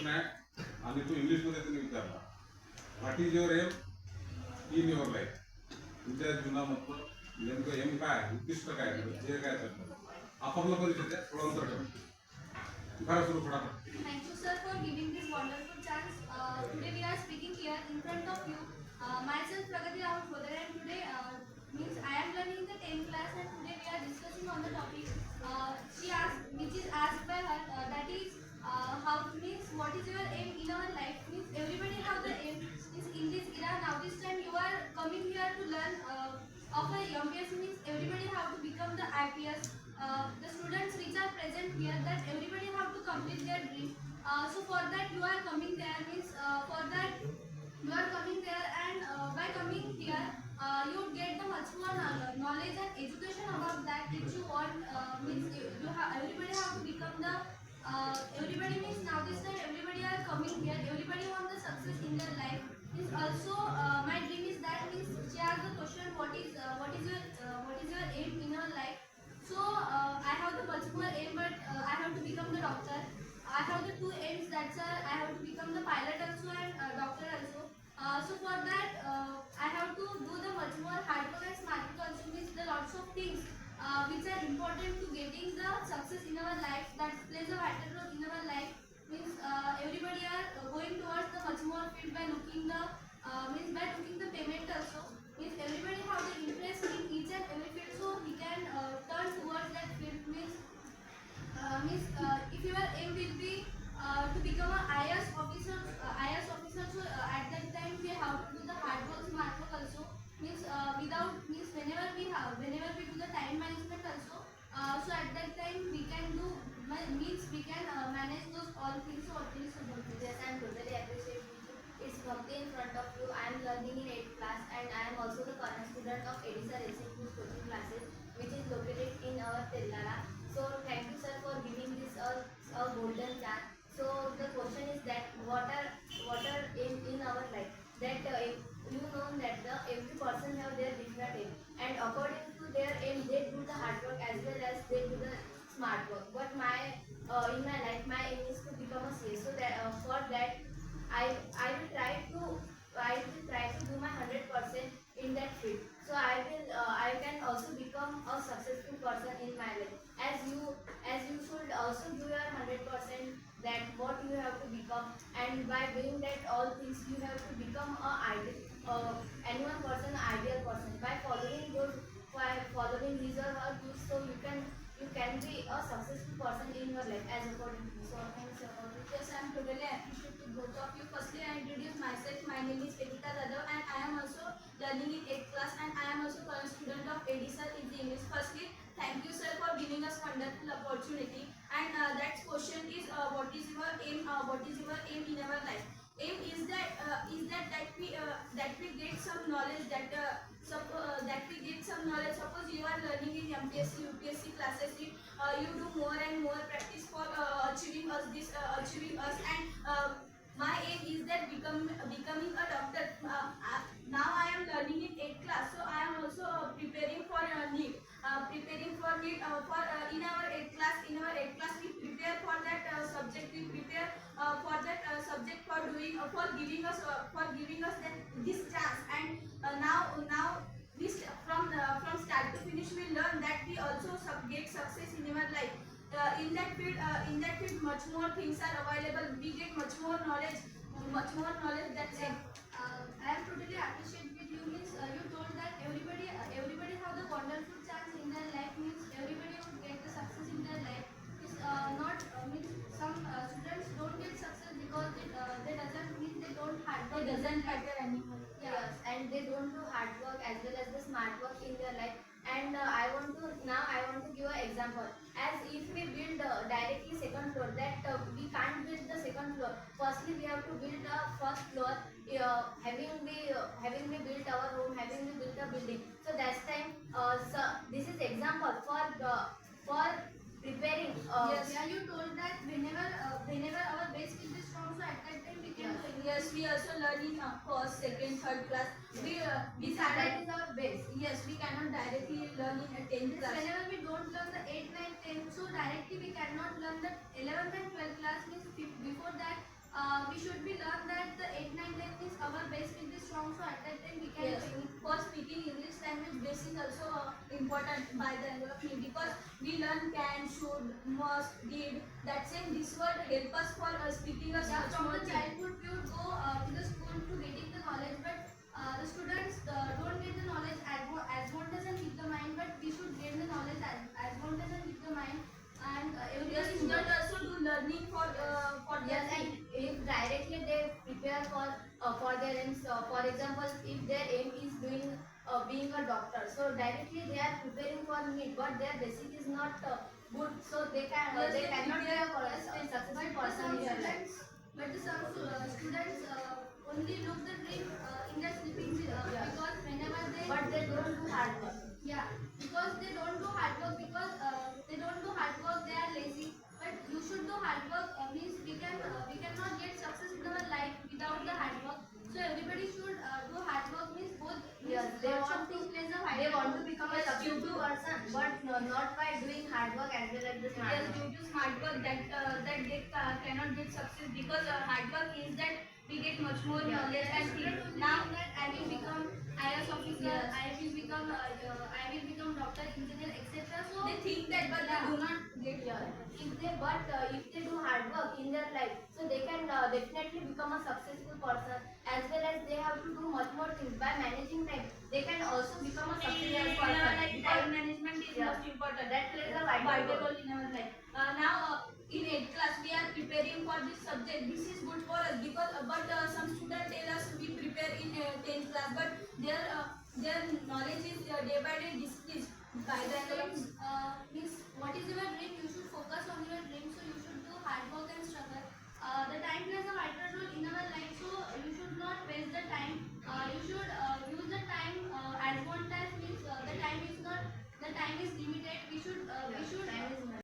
Question आहे आणि तो इंग्लिशमध्ये त्यांनी विचारला. What is your aim in your life? तुमच्या जीवनामधलं नेमकं एम काय आहे, उद्दिष्ट काय आहे, ध्येय काय आहे? आपल्याला परिचय द्या, थोडा अंतर करा. करा सुरू थोडा. Thank you, sir, for giving this wonderful chance. Today we are speaking here in front of you. Myself, Pragati Rahul Khodare, and today means I am learning in the 10th class, and today we are discussing on the topic she asked, which is asked by her. That is how means what is your aim in our life? Means everybody have the aim. Means in this era now this time you are coming here to learn of a MPS. Means everybody have to become the IPS. The students which are present here, that everybody have to complete their dream. So for that you are coming there. Means for that you are coming there, and by coming here you get the much more knowledge and education about that which you want. Means you have, everybody have to become the everybody means now this time everybody are coming here, everybody want the success in their life. Means also my dream is that, means she asked the question what is your aim in your life. So I have the much more aim, but I have to become the doctor. I have the two aims, that's I have to become the pilot also and doctor also. So for that I have to do the much more hard work and smart work also. Means the lots of things which are important to getting the success in our life, that plays a vital role in our life. Means everybody are going towards the much more field by looking the means by looking the payment also. Means everybody have the interest in each and every field, so he can turn towards that field. Means if your aim will be to become a IAS officer, so at that time we have to do the hard work, smart work also. Means without means whenever we do the time management also. So at that time we can do means we can manage those all things. So what is about this? Yes, I am totally appreciate you. It's Bhakti in front of you. I am learning in 8th class, and I am also the current student of Edisa Racing coaching classes, which is located in our Tellara. So thank you, sir, for giving this a golden chance. So the question is that what are in our life? That you know that every person have their different aim, and according to their aim, they do the hard work as well as they do the smart work. But my in my life, my aim is to become a CA. So that for that, I will try to do my 100% in that field. So I can also become a successful person in my life. As you should also do your 100%, that what you have to become, and by doing that all things you have to become a ideal anyone person, ideal person, by following his or her rules. So you can be a successful person in your life as according to me. So thanks about it. Yes, I am totally appreciate to both of you. Firstly, I introduce myself. My name is Edita Jadhav, and I am also learning in 8th class, and I am also a student of Edisa in the English. Firstly, thank you, sir, for giving us wonderful opportunity. And that question is, what is your aim? What is your aim in our life? Aim is that we get some knowledge, that we get some knowledge. Suppose you are learning in MPSC, UPSC classes, you do more and more practice for achieving us, and my aim is that becoming a doctor. Now I am learning in 8th class, so I am also preparing for NEET. Preparing for NEET for in our 8th class. In our 8th class, we prepare for that subject. We prepare for that subject for doing for giving us that this chance. And now this from start to finish, we learn that we also get success in our life. In that field, much more things are available. We get much more knowledge. That's it. I am totally appreciate with you. Means you told that everybody have the wonderful chance in their life. Means everybody would get the success in their life. Means not means some students don't get success because they doesn't mean they don't hard work. It doesn't matter anymore. Yeah. Yes, and they don't do hard work as well as the smart work in their life. And I want to give an example. As if we build directly second floor, that we can't build the second floor. Firstly, we have to build the first floor. Having we built our home, having we built a building. So that's time. So this is example for preparing. Yes, yeah, you told that whenever our base will be strong, so at that time we can do it. Yes, we also learn in first, second, third class. We That started. is our base. Yes, we cannot directly learn in a 10th class. Whenever we don't learn the 8th, 9th, 10th, so directly we cannot learn the 11th and 12th class. Means before that also at that time we can Yes, for speaking English language base is also important by the angle of me, because we learn can, should, must, did. That same this word help us for speaking us Yeah, much from more the thing. childhood we would go to the school to getting the knowledge, but the students don't get the knowledge as much as and with the mind, but we should gain the knowledge as much as and with the mind. And The everybody student should also do learning for Yes, their and if directly they prepare for their aims, for example, if their aim is doing being a doctor, so directly they are preparing for NEET, but their basic is not good, so they Yes, they they cannot be a prepare- successful but person some in their life. students, students only look the dream in their sleeping Yeah. because whenever they But they don't do hard work. yeah, because they don't do hard work, because they don't do hard work, they are lazy. But you should do hard work. Means we cannot get success in our life without the hard work. So everybody should do hard work. Means both. Yes, they lots want of things plays a They vital want to role. become a Yes, successful person, but not by doing hard work as well as the smart Yes, work. due to smart work that they cannot get success, because hard work is that we get much more Yeah. knowledge and Student things. only Now think that I will become IAS officer, Yes. I will become doctor, engineer, etc. So they think that, but Yeah. they do not get Yeah. If they do hard work in their life, so they can definitely become a successful person, as well as they have to do much more things by managing time. They can also become a successful like person. time management is Yeah. most important. That plays a vital vital role. role in our life. Now in 8th class we are preparing for this subject. This is good for us, because some students tell us we prepare in 10th class, but their knowledge is day by day decreased by the angle of means what is your dream? You should focus on your dream. So you should do hard work and struggle.